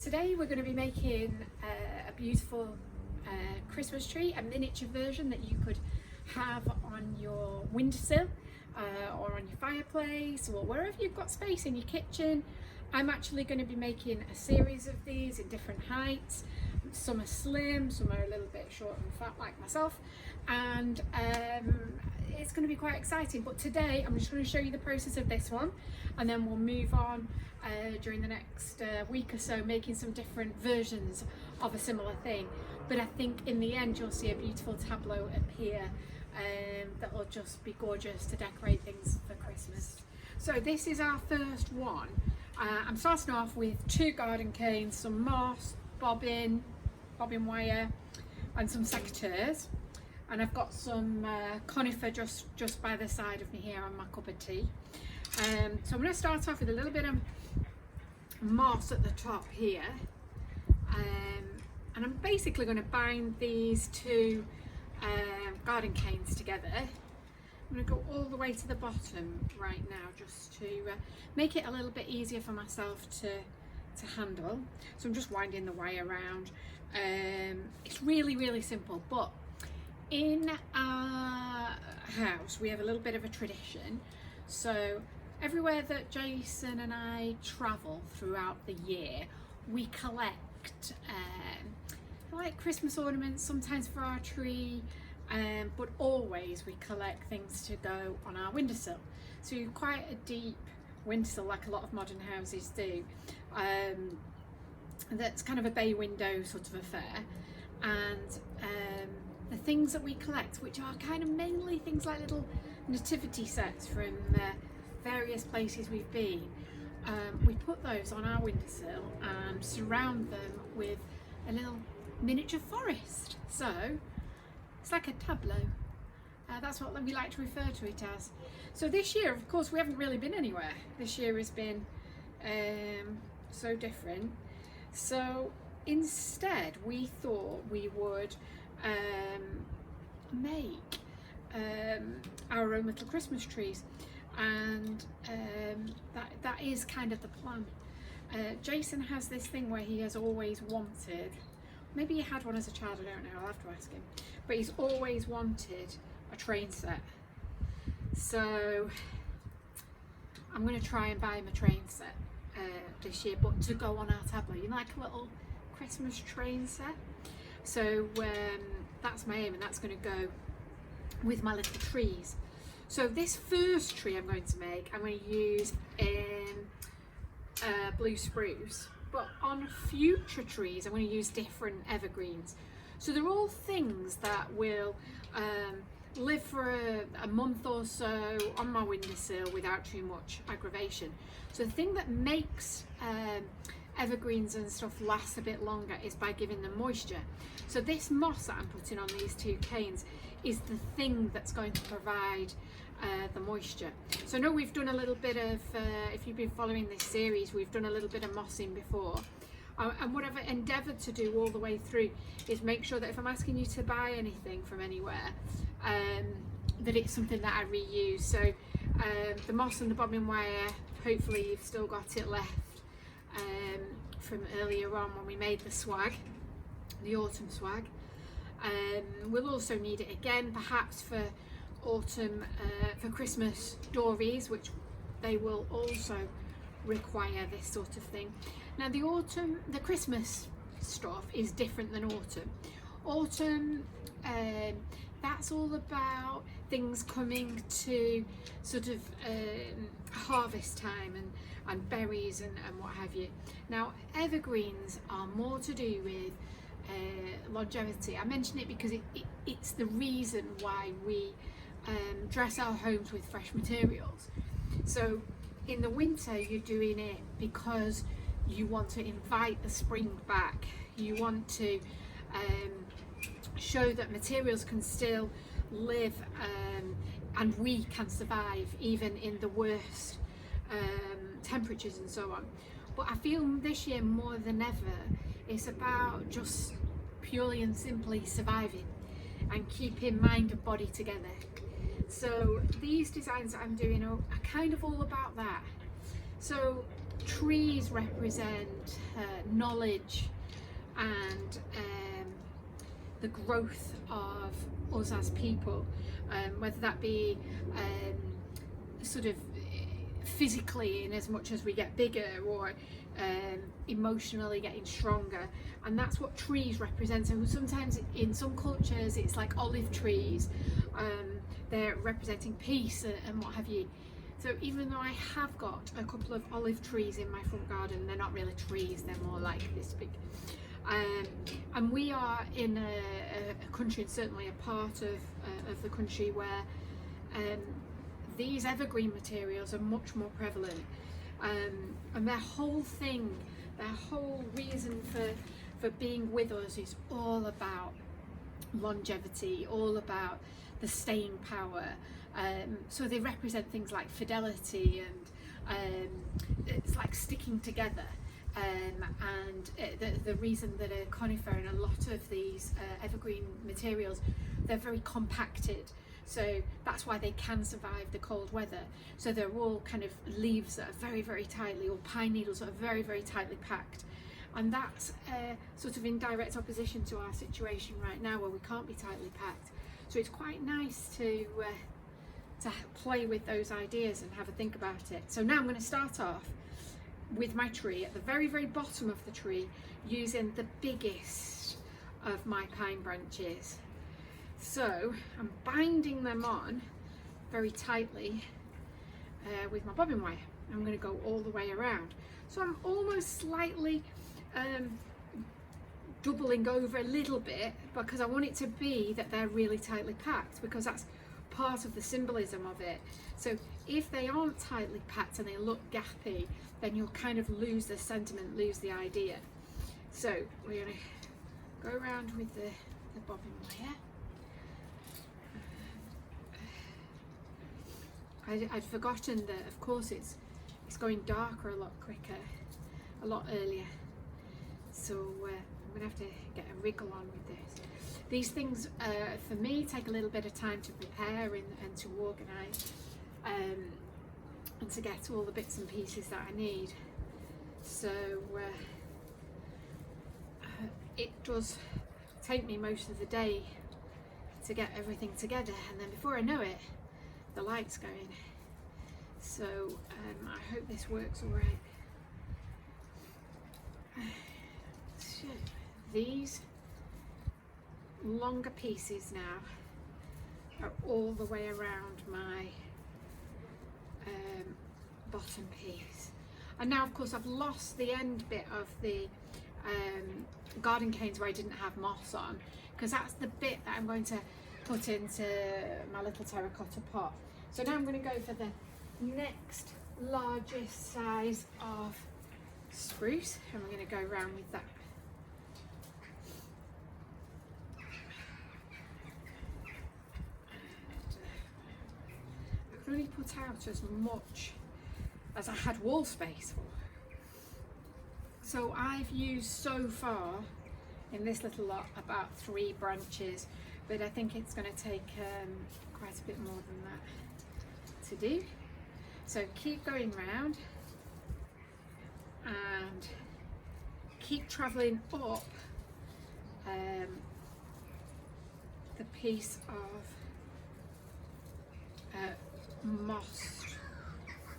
Today we're going to be making a beautiful Christmas tree, a miniature version that you could have on your windowsill or on your fireplace or wherever you've got space in your kitchen. I'm actually going to be making a series of these in different heights. Some are slim, some are a little bit short and fat like myself, and it's going to be quite exciting. But today I'm just going to show you the process of this one, and then we'll move on during the next week or so, making some different versions of a similar thing. But I think in the end you'll see a beautiful tableau appear that will just be gorgeous to decorate things for Christmas. So this is our first one. I'm starting off with 2 garden canes, some moss, bobbin wire and some secateurs, and I've got some conifer just by the side of me here on my cup of tea. So I'm going to start off with a little bit of moss at the top here, and I'm basically going to bind these 2 garden canes together. I'm going to go all the way to the bottom right now, just to make it a little bit easier for myself to handle. So I'm just winding the wire around. It's really simple, but in our house we have a little bit of a tradition. So everywhere that Jason and I travel throughout the year, we collect like Christmas ornaments, sometimes for our tree, but always we collect things to go on our windowsill. So quite a deep windowsill, like a lot of modern houses do. That's kind of a bay window sort of affair, and the things that we collect, which are kind of mainly things like little nativity sets from various places we've been, we put those on our windowsill and surround them with a little miniature forest. So it's like a tableau. That's what we like to refer to it as. So this year, of course, we haven't really been anywhere. This year has been so different. So instead, we thought we would make our own little Christmas trees, and that is kind of the plan. Jason has this thing where he has always wanted, maybe he had one as a child, I don't know, I'll have to ask him, but he's always wanted a train set. So I'm going to try and buy him a train set this year, but to go on our tableau, you know, like a little Christmas train set. So that's my aim, and that's going to go with my little trees. So this first tree I'm going to make, I'm going to use in blue spruce, but on future trees I'm going to use different evergreens. So they're all things that will live for a month or so on my windowsill without too much aggravation. So the thing that makes evergreens and stuff last a bit longer is by giving them moisture. So this moss that I'm putting on these 2 canes is the thing that's going to provide the moisture. So I know we've done a little bit of, if you've been following this series, we've done a little bit of mossing before. And what I've endeavoured to do all the way through is make sure that if I'm asking you to buy anything from anywhere, that it's something that I reuse. So the moss and the bobbin wire, hopefully you've still got it left from earlier on when we made the swag, the autumn swag. We'll also need it again perhaps for autumn, for Christmas dories, which they will also require this sort of thing. Now the Christmas stuff is different than autumn. Autumn, that's all about things coming to sort of harvest time and berries and what have you. Now evergreens are more to do with longevity. I mention it because it's the reason why we dress our homes with fresh materials. So in the winter you're doing it because you want to invite the spring back. You want to show that materials can still live and we can survive even in the worst temperatures and so on. But I feel this year more than ever it's about just purely and simply surviving and keeping mind and body together. So these designs that I'm doing are kind of all about that. So trees represent knowledge and the growth of us as people, whether that be sort of physically in as much as we get bigger, or emotionally getting stronger. And that's what trees represent. So sometimes in some cultures it's like olive trees, they're representing peace and what have you. So even though I have got a couple of olive trees in my front garden, they're not really trees, they're more like this big. And we are in a country, and certainly a part of the country, where these evergreen materials are much more prevalent, and their whole thing, their whole reason for being with us is all about longevity, all about the staying power. So they represent things like fidelity, and it's like sticking together. And the reason that a conifer and a lot of these evergreen materials, they're very compacted, so that's why they can survive the cold weather. So they're all kind of leaves that are very, very tightly, or pine needles that are very, very tightly packed. And that's sort of in direct opposition to our situation right now, where we can't be tightly packed. So it's quite nice to play with those ideas and have a think about it. So now I'm going to start off with my tree at the very, very bottom of the tree, using the biggest of my pine branches. So I'm binding them on very tightly with my bobbin wire. I'm going to go all the way around. So I'm almost slightly doubling over a little bit, because I want it to be that they're really tightly packed, because that's part of the symbolism of it. So if they aren't tightly packed and they look gappy, then you'll kind of lose the sentiment, lose the idea. So we're going to go around with the bobbin wire. I'd forgotten that, of course, it's going darker a lot quicker, a lot earlier. So I'm going to have to get a wriggle on with this. These things, for me, take a little bit of time to prepare and to organise, and to get all the bits and pieces that I need. So it does take me most of the day to get everything together, and then before I know it, the light's going. So I hope this works all right. So these longer pieces now are all the way around my bottom piece. And now, of course, I've lost the end bit of the garden canes where I didn't have moss on, because that's the bit that I'm going to put into my little terracotta pot. So now I'm going to go for the next largest size of spruce, and we're going to go around with that. I've really put out as much as I had wall space for. So I've used so far in this little lot about 3 branches, but I think it's going to take quite a bit more than that to do. So keep going round and keep travelling up the piece of moss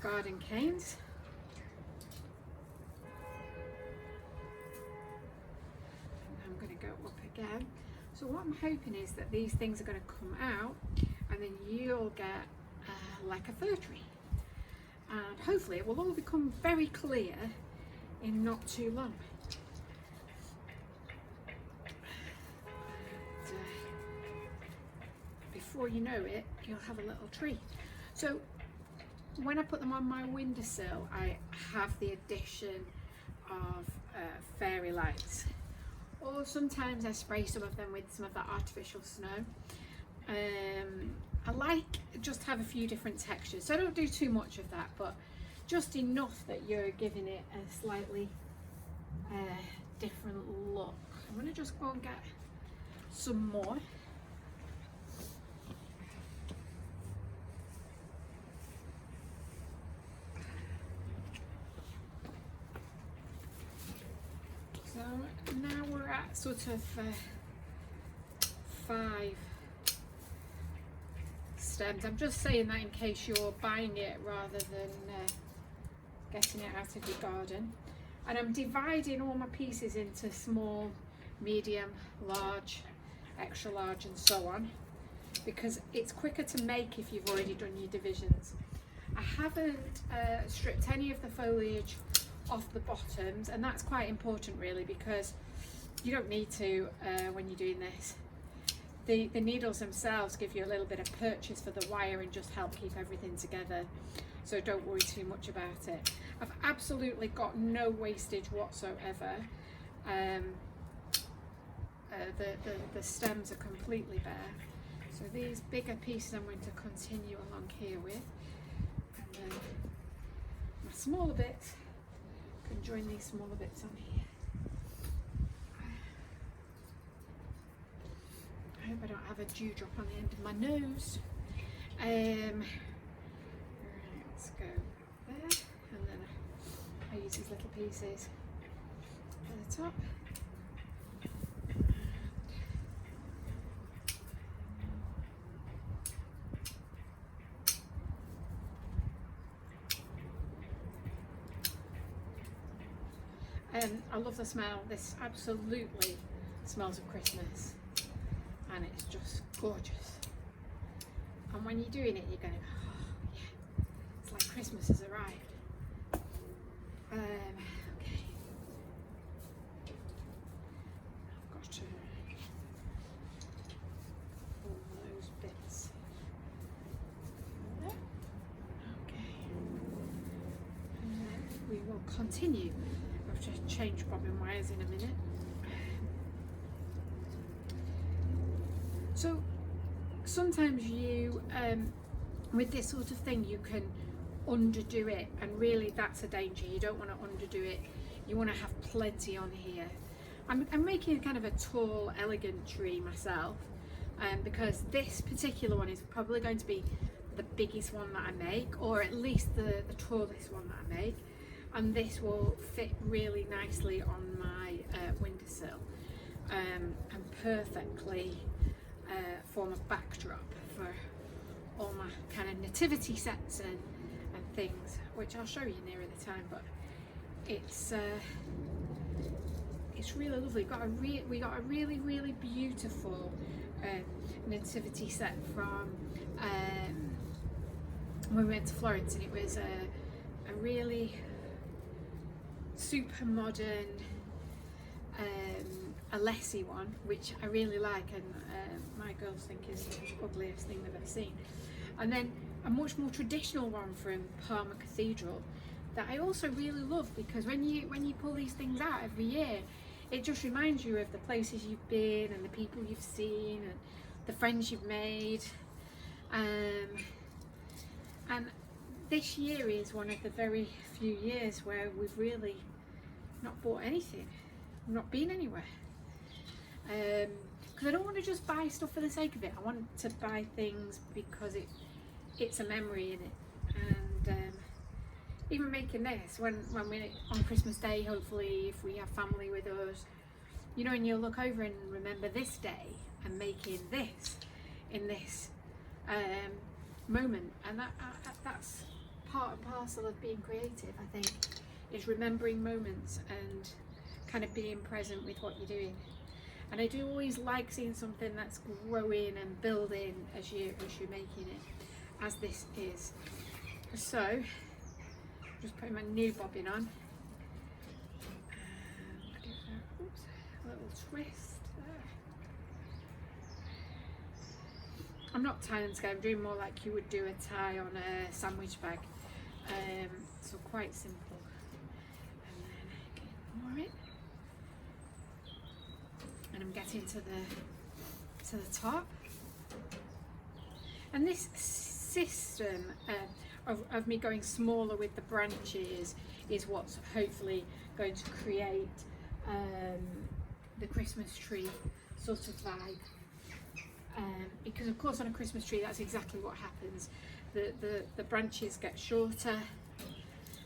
garden canes. And I'm going to go up again. So what I'm hoping is that these things are going to come out, and then you'll get like a fir tree. And hopefully it will all become very clear in not too long. And, before you know it, you'll have a little tree. So when I put them on my windowsill, I have the addition of fairy lights, or sometimes I spray some of them with some of that artificial snow. I like just have a few different textures, so I don't do too much of that, but just enough that you're giving it a slightly different look. I'm going to just go and get some more. now we're at sort of 5 stems. I'm just saying that in case you're buying it rather than getting it out of your garden. And I'm dividing all my pieces into small, medium, large, extra large and so on, because it's quicker to make if you've already done your divisions. I haven't stripped any of the foliage off the bottoms, and that's quite important really, because you don't need to when you're doing this. The needles themselves give you a little bit of purchase for the wire and just help keep everything together, so don't worry too much about it. I've absolutely got no wastage whatsoever. The stems are completely bare, so these bigger pieces I'm going to continue along here with, and then my smaller bits can join these smaller bits on here. I hope I don't have a dewdrop on the end of my nose. Right, let's go there, and then I use these little pieces for the top. I love the smell. This absolutely smells of Christmas, and it's just gorgeous. And when you're doing it, you're going, oh yeah, it's like Christmas has arrived. Okay, I've got to pull those bits there. Okay, and then we will continue. I'll just change bobbin wires in a minute. So sometimes you, with this sort of thing, you can underdo it, and really that's a danger. You don't want to underdo it. You want to have plenty on here. I'm making kind of a tall, elegant tree myself, because this particular one is probably going to be the biggest one that I make, or at least the tallest one that I make. And this will fit really nicely on my windowsill, and perfectly form a backdrop for all my kind of nativity sets and things, which I'll show you nearer the time. But it's really lovely. We got a really beautiful nativity set from when we went to Florence, and it was a really super modern Alessi one, which I really like, and my girls think is the ugliest thing they've ever seen. And then a much more traditional one from Parma Cathedral that I also really love, because when you pull these things out every year, it just reminds you of the places you've been and the people you've seen and the friends you've made. And this year is one of the very few years where we've really not bought anything, not been anywhere. Because I don't want to just buy stuff for the sake of it. I want to buy things because it's a memory in it. And even making this, when we're on Christmas Day, hopefully, if we have family with us, you know, and you'll look over and remember this day and making this in this moment. And that's part and parcel of being creative, I think, is remembering moments and kind of being present with what you're doing. And I do always like seeing something that's growing and building as you're making it, as this is. So, just putting my new bobbin on. Oops, a little twist there. I'm not tying them together, I'm doing more like you would do a tie on a sandwich bag. So quite simple. And then get more in. And I'm getting to the top. And this system of me going smaller with the branches is what's hopefully going to create the Christmas tree sort of vibe. Because of course on a Christmas tree that's exactly what happens. The branches get shorter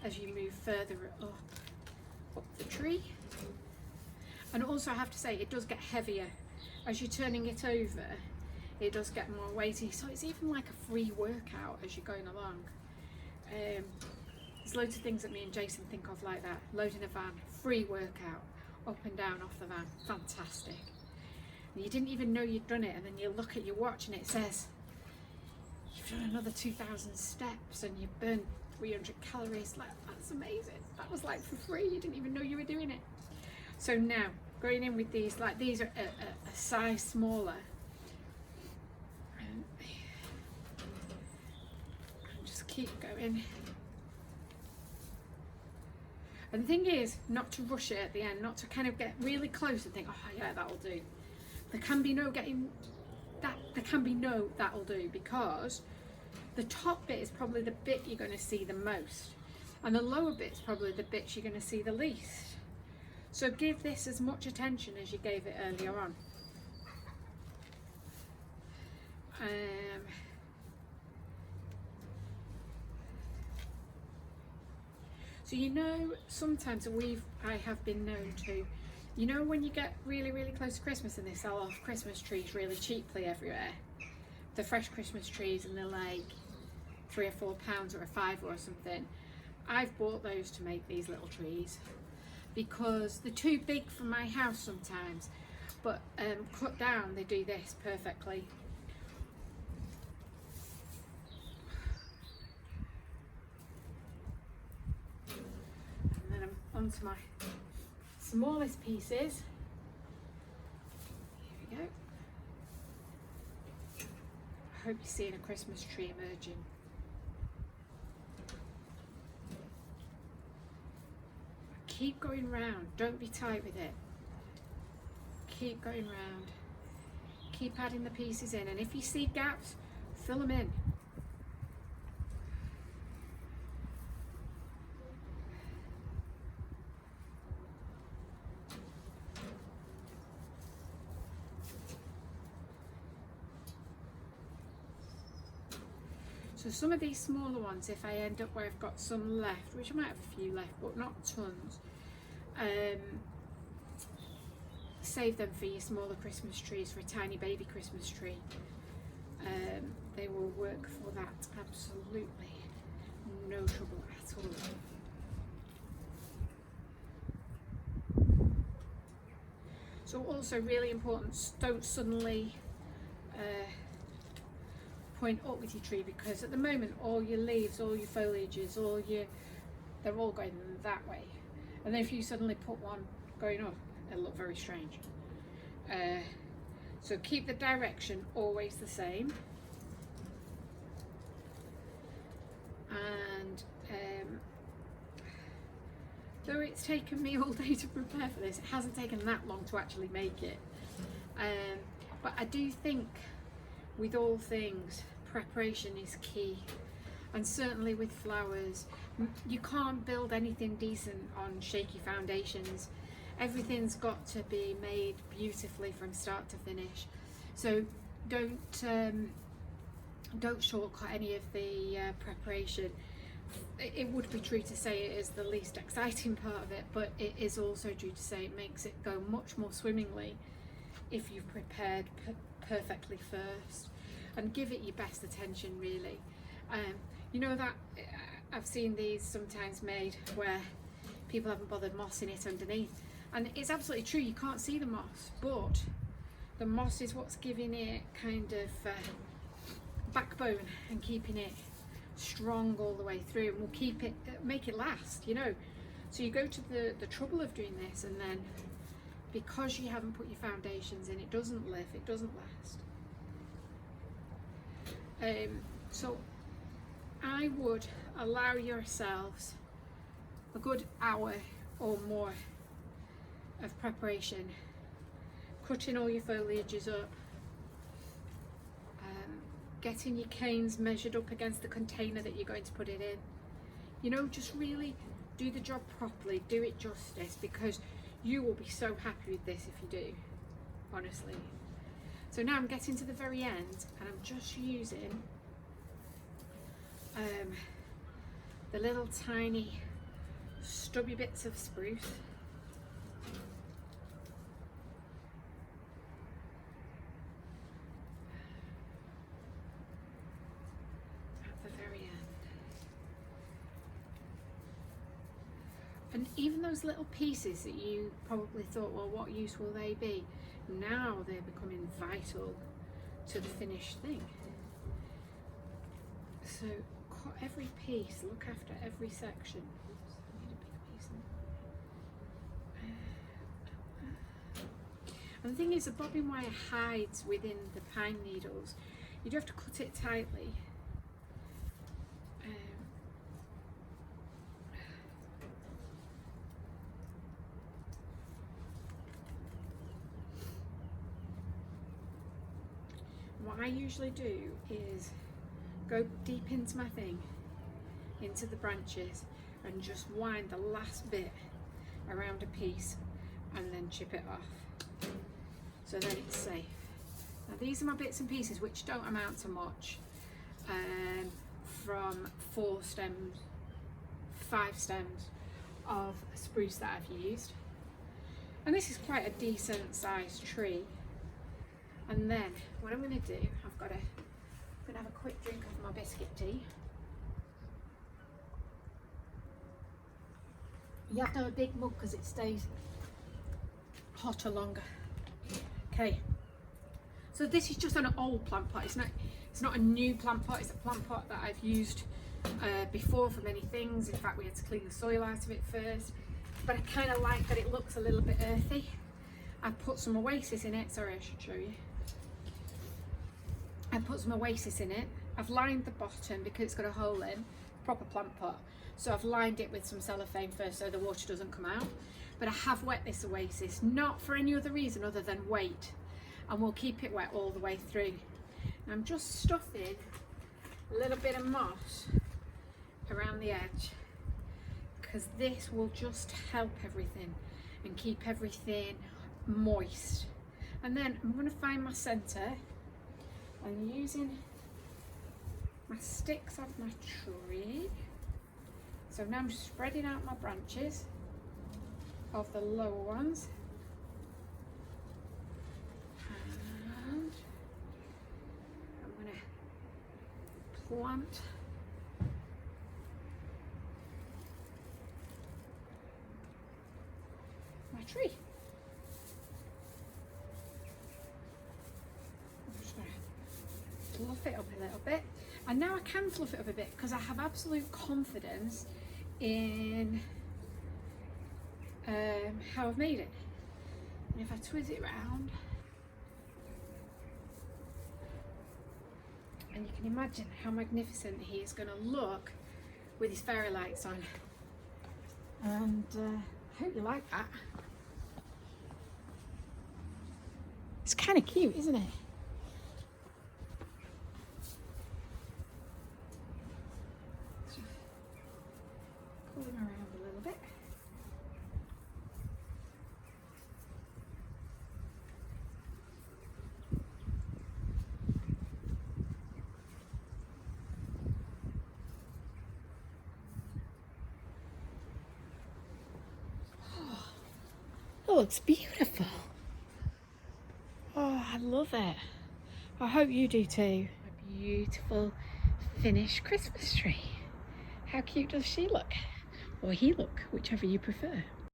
as you move further up the tree. And also I have to say, it does get heavier. As you're turning it over, it does get more weighty. So it's even like a free workout as you're going along. There's loads of things that me and Jason think of like that. Loading a van, free workout, up and down off the van, fantastic. And you didn't even know you'd done it, and then you look at your watch and it says, you've done another 2,000 steps and you've burned 300 calories. Like, that's amazing. That was like for free. You didn't even know you were doing it. So now, going in with these, like these are a size smaller. And just keep going. And the thing is, not to rush it at the end, not to kind of get really close and think, oh yeah, that'll do. There can be no that'll do, because the top bit is probably the bit you're going to see the most, and the lower bit is probably the bits you're going to see the least. So give this as much attention as you gave it earlier on. So you know, sometimes I have been known to, you know, when you get really, really close to Christmas and they sell off Christmas trees really cheaply everywhere, the fresh Christmas trees, and they're like £3 or £4 or £5 or something. I've bought those to make these little trees because they're too big for my house sometimes, but cut down they do this perfectly. And then I'm onto my smallest pieces. Here we go. I hope you're seeing a Christmas tree emerging. Keep going round, don't be tight with it. Keep going round. Keep adding the pieces in, and if you see gaps, fill them in. So some of these smaller ones, if I end up where I've got some left, which I might have a few left, but not tons, save them for your smaller Christmas trees, for a tiny baby Christmas tree. They will work for that, absolutely. No trouble at all. So also really important, don't suddenly point up with your tree, because at the moment all your leaves, all your foliages, they're all going that way, and then if you suddenly put one going up, it'll look very strange. So keep the direction always the same, and though it's taken me all day to prepare for this, it hasn't taken that long to actually make it, but I do think with all things, preparation is key, and certainly with flowers, you can't build anything decent on shaky foundations. Everything's got to be made beautifully from start to finish. So don't shortcut any of the preparation. It would be true to say it is the least exciting part of it, but it is also true to say it makes it go much more swimmingly if you've prepared perfectly first, and give it your best attention, really. You know that I've seen these sometimes made where people haven't bothered mossing it underneath, and it's absolutely true, you can't see the moss, but the moss is what's giving it kind of backbone and keeping it strong all the way through, and will make it last, you know. So you go to the trouble of doing this, and then because you haven't put your foundations in, it doesn't live, it doesn't last. So I would allow yourselves a good hour or more of preparation, cutting all your foliages up, getting your canes measured up against the container that you're going to put it in. You know, just really do the job properly, do it justice, because you will be so happy with this if you do, honestly. So now I'm getting to the very end, and I'm just using the little tiny stubby bits of spruce. And even those little pieces that you probably thought, well, what use will they be? Now they're becoming vital to the finished thing. So cut every piece, look after every section. Oops, I need a bigger piece. And the thing is, the bobbin wire hides within the pine needles. You do have to cut it tightly. What I usually do is go deep into my thing, into the branches, and just wind the last bit around a piece and then chip it off, so then it's safe. Now these are my bits and pieces, which don't amount to much, from 5 stems of spruce that I've used, and this is quite a decent sized tree. And then what I'm going to do, I'm going to have a quick drink of my biscuit tea. You have to have a big mug because it stays hotter longer. Okay, so this is just an old plant pot. It's not a new plant pot. It's a plant pot that I've used before for many things. In fact, we had to clean the soil out of it first, but I kind of like that it looks a little bit earthy. I put some Oasis in it. Sorry, I should show you. I put some Oasis in it. I've lined the bottom because it's got a hole in, proper plant pot. So I've lined it with some cellophane first so the water doesn't come out. But I have wet this Oasis, not for any other reason other than weight. And we'll keep it wet all the way through. And I'm just stuffing a little bit of moss around the edge, because this will just help everything and keep everything moist. And then I'm going to find my centre. I'm using my sticks of my tree. So now I'm spreading out my branches of the lower ones. And I'm going to plant my tree. Fluff it up a little bit, and now I can fluff it up a bit because I have absolute confidence in how I've made it. And if I twist it around, and you can imagine how magnificent he is going to look with his fairy lights on. And I hope you like that. It's kind of cute, isn't it? Pull him around a little bit. Oh, it looks beautiful. Oh, I love it. I hope you do too. A beautiful finished Christmas tree. How cute does she look? Or he look, whichever you prefer.